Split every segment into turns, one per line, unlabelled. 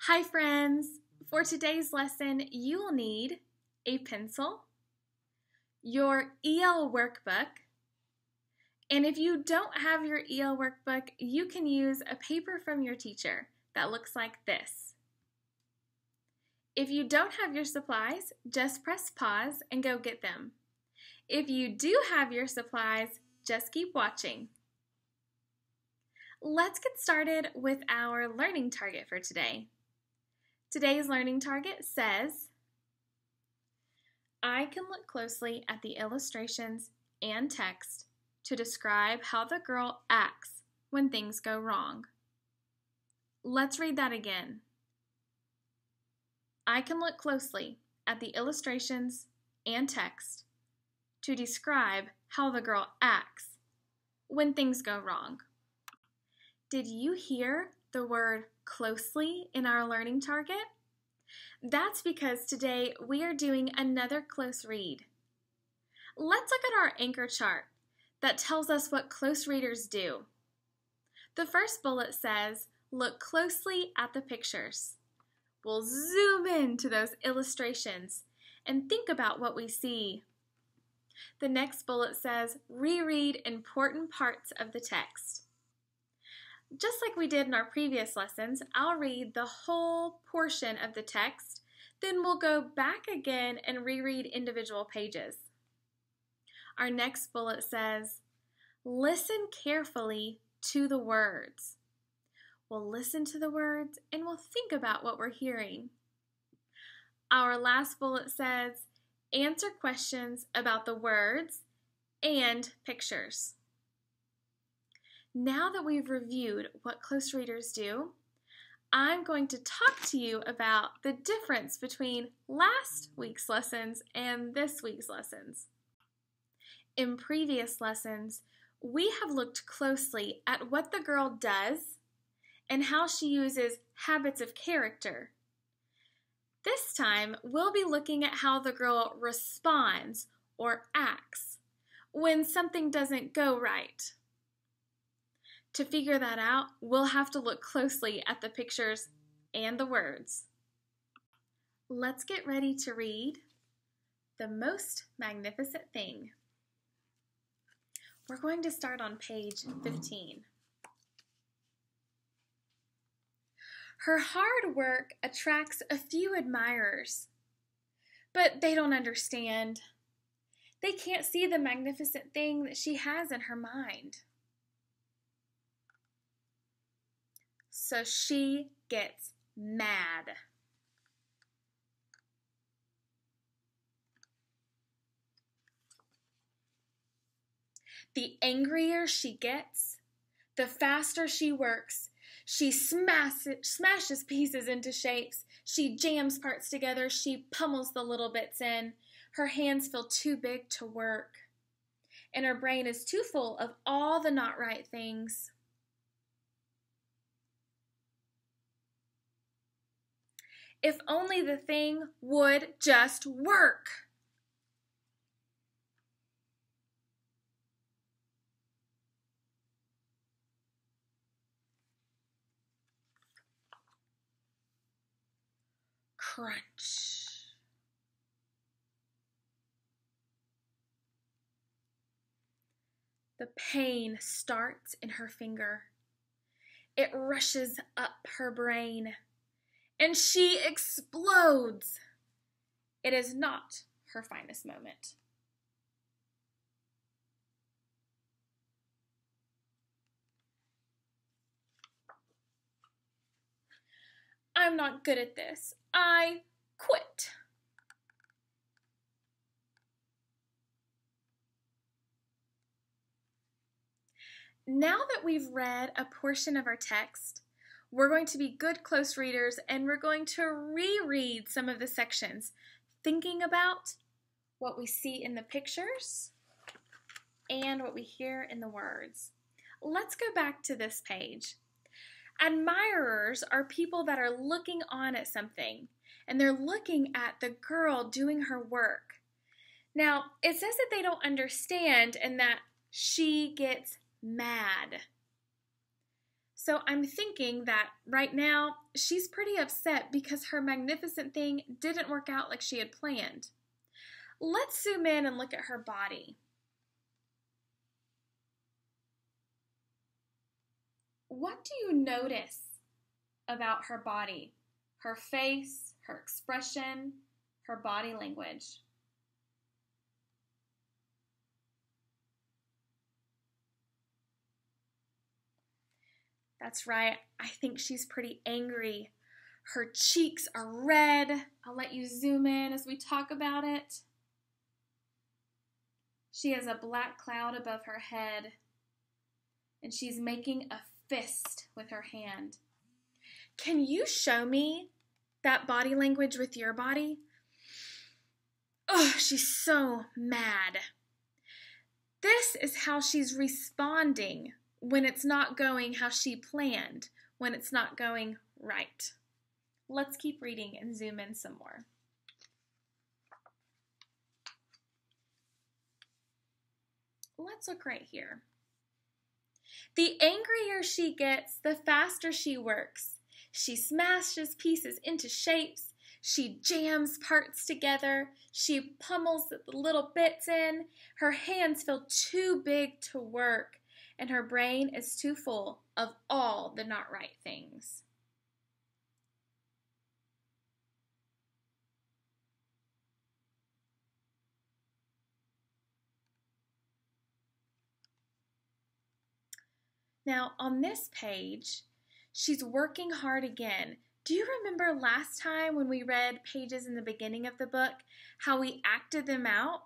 Hi friends! For today's lesson, you will need a pencil, your EL workbook, and if you don't have your EL workbook, you can use a paper from your teacher that looks like this. If you don't have your supplies, just press pause and go get them. If you do have your supplies, just keep watching. Let's get started with our learning target for today. Today's learning target says, I can look closely at the illustrations and text to describe how the girl acts when things go wrong. Let's read that again. I can look closely at the illustrations and text to describe how the girl acts when things go wrong. Did you hear the word closely in our learning target? That's because today we are doing another close read. Let's look at our anchor chart that tells us what close readers do. The first bullet says, look closely at the pictures. We'll zoom in to those illustrations and think about what we see. The next bullet says, reread important parts of the text. Just like we did in our previous lessons, I'll read the whole portion of the text, then we'll go back again and reread individual pages. Our next bullet says, listen carefully to the words. We'll listen to the words and we'll think about what we're hearing. Our last bullet says, answer questions about the words and pictures. Now that we've reviewed what close readers do, I'm going to talk to you about the difference between last week's lessons and this week's lessons. In previous lessons, we have looked closely at what the girl does and how she uses habits of character. This time, we'll be looking at how the girl responds or acts when something doesn't go right. To figure that out, we'll have to look closely at the pictures and the words. Let's get ready to read The Most Magnificent Thing. We're going to start on page 15. Her hard work attracts a few admirers, but they don't understand. They can't see the magnificent thing that she has in her mind. So she gets mad. The angrier she gets, the faster she works. She smashes pieces into shapes. She jams parts together. She pummels the little bits in. Her hands feel too big to work. And her brain is too full of all the not right things. If only the thing would just work. Crunch. The pain starts in her finger. It rushes up her brain. And she explodes. It is not her finest moment. I'm not good at this. I quit. Now that we've read a portion of our text, we're going to be good close readers and we're going to reread some of the sections, thinking about what we see in the pictures and what we hear in the words. Let's go back to this page. Admirers are people that are looking on at something and they're looking at the girl doing her work. Now, it says that they don't understand and that she gets mad. So I'm thinking that right now she's pretty upset because her magnificent thing didn't work out like she had planned. Let's zoom in and look at her body. What do you notice about her body? Her face, her expression, her body language. That's right, I think she's pretty angry. Her cheeks are red. I'll let you zoom in as we talk about it. She has a black cloud above her head, and she's making a fist with her hand. Can you show me that body language with your body? Oh, she's so mad. This is how she's responding when it's not going how she planned, when it's not going right. Let's keep reading and zoom in some more. Let's look right here. The angrier she gets, the faster she works. She smashes pieces into shapes. She jams parts together. She pummels the little bits in. Her hands feel too big to work, and her brain is too full of all the not right things. Now, on this page, she's working hard again. Do you remember last time when we read pages in the beginning of the book, how we acted them out?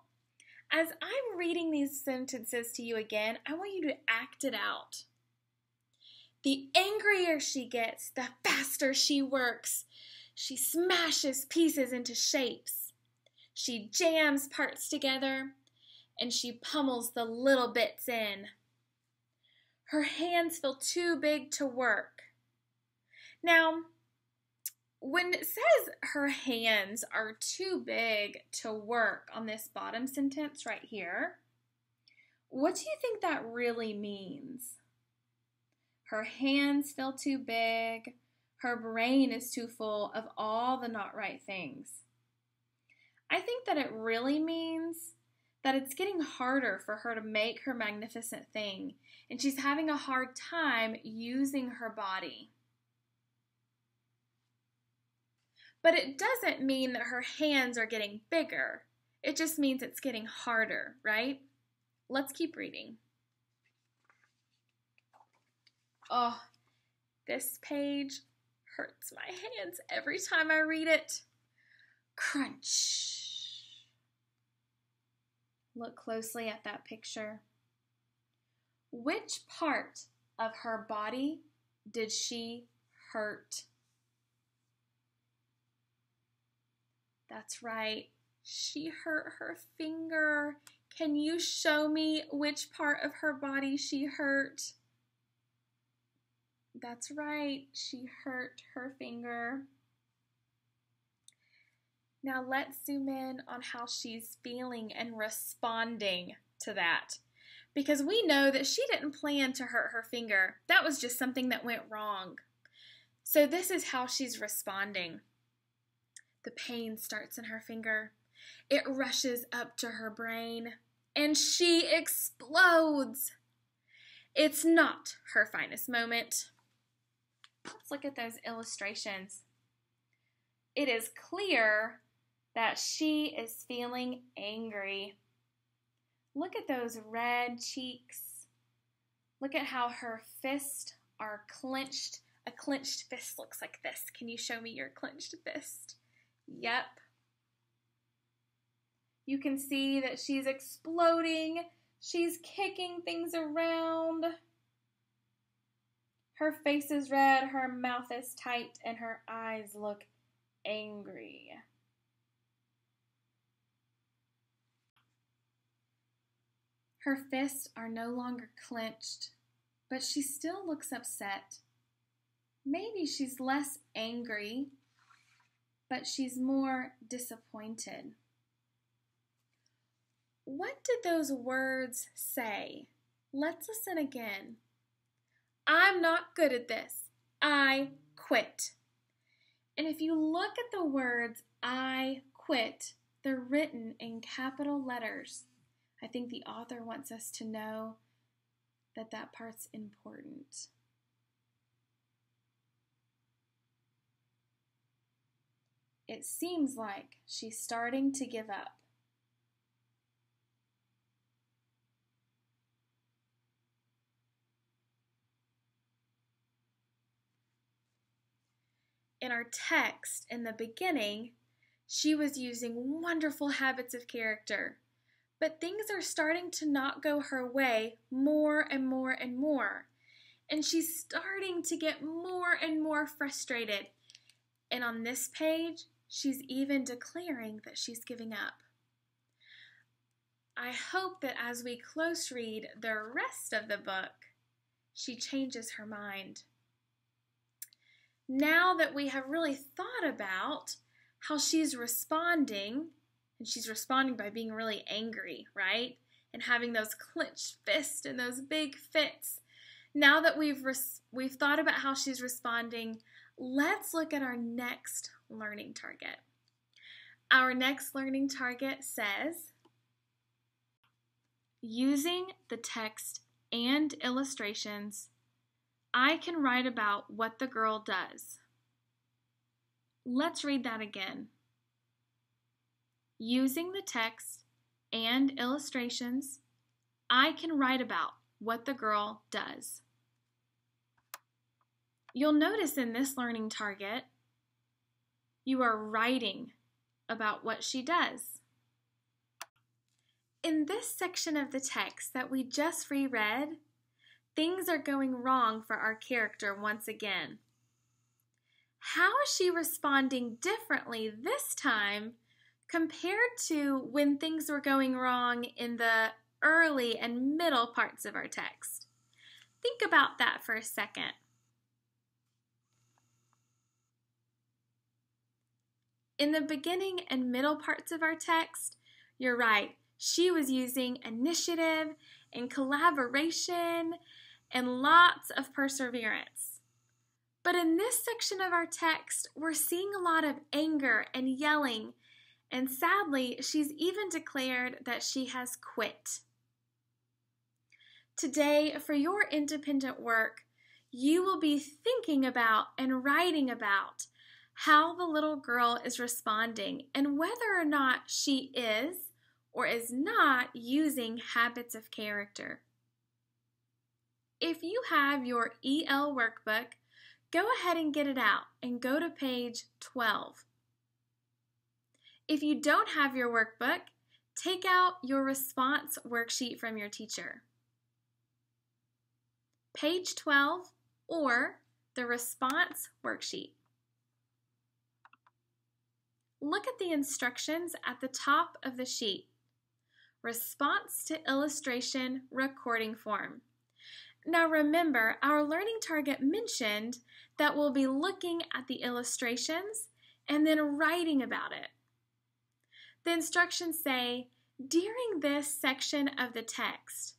As I'm reading these sentences to you again, I want you to act it out. The angrier she gets, the faster she works. She smashes pieces into shapes. She jams parts together, and she pummels the little bits in. Her hands feel too big to work. Now, when it says her hands are too big to work on this bottom sentence right here, what do you think that really means? Her hands feel too big. Her brain is too full of all the not right things. I think that it really means that it's getting harder for her to make her magnificent thing, and she's having a hard time using her body. But it doesn't mean that her hands are getting bigger. It just means it's getting harder, right? Let's keep reading. Oh, this page hurts my hands every time I read it. Crunch. Look closely at that picture. Which part of her body did she hurt? That's right, she hurt her finger. Can you show me which part of her body she hurt? That's right, she hurt her finger. Now let's zoom in on how she's feeling and responding to that. Because we know that she didn't plan to hurt her finger. That was just something that went wrong. So this is how she's responding. The pain starts in her finger. It rushes up to her brain, and she explodes. It's not her finest moment. Let's look at those illustrations. It is clear that she is feeling angry. Look at those red cheeks. Look at how her fists are clenched. A clenched fist looks like this. Can you show me your clenched fist? Yep. You can see that she's exploding. She's kicking things around. Her face is red, her mouth is tight, and her eyes look angry. Her fists are no longer clenched, but she still looks upset. Maybe she's less angry, but she's more disappointed. What did those words say? Let's listen again. I'm not good at this. I quit. And if you look at the words I quit, they're written in capital letters. I think the author wants us to know that that part's important. It seems like she's starting to give up. In our text in the beginning, she was using wonderful habits of character, but things are starting to not go her way more and more and more, and she's starting to get more and more frustrated. And on this page, she's even declaring that she's giving up. I hope that as we close read the rest of the book, she changes her mind. Now that we have really thought about how she's responding, and she's responding by being really angry, right? And having those clenched fists and those big fits. Now that we've thought about how she's responding, let's look at our next learning target. Our next learning target says, using the text and illustrations, I can write about what the girl does. Let's read that again. Using the text and illustrations, I can write about what the girl does. You'll notice in this learning target, you are writing about what she does. In this section of the text that we just reread, things are going wrong for our character once again. How is she responding differently this time compared to when things were going wrong in the early and middle parts of our text? Think about that for a second. In the beginning and middle parts of our text, you're right, she was using initiative and collaboration and lots of perseverance. But in this section of our text, we're seeing a lot of anger and yelling, and sadly, she's even declared that she has quit. Today, for your independent work, you will be thinking about and writing about how the little girl is responding and whether or not she is or is not using habits of character. If you have your EL workbook, go ahead and get it out and go to page 12. If you don't have your workbook, take out your response worksheet from your teacher. Page 12 or the response worksheet. Look at the instructions at the top of the sheet. Response to illustration recording form. Now remember, our learning target mentioned that we'll be looking at the illustrations and then writing about it. The instructions say, during this section of the text,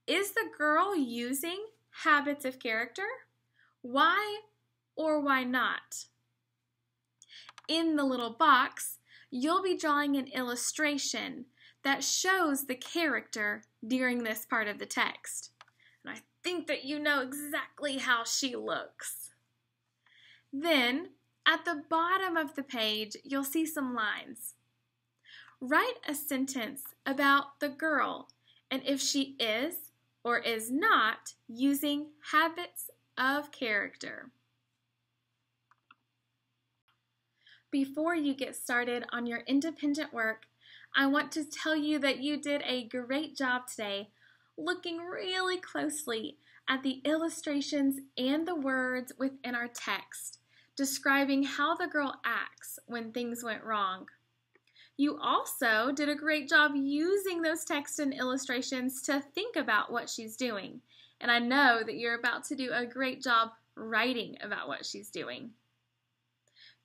is the girl using habits of character? Why or why not? In the little box, you'll be drawing an illustration that shows the character during this part of the text. And I think that you know exactly how she looks. Then, at the bottom of the page, you'll see some lines. Write a sentence about the girl and if she is or is not using habits of character. Before you get started on your independent work, I want to tell you that you did a great job today looking really closely at the illustrations and the words within our text, describing how the girl acts when things went wrong. You also did a great job using those texts and illustrations to think about what she's doing. And I know that you're about to do a great job writing about what she's doing.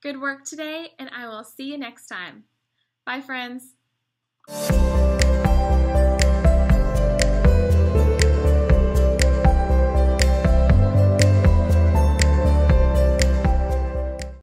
Good work today, and I will see you next time. Bye, friends.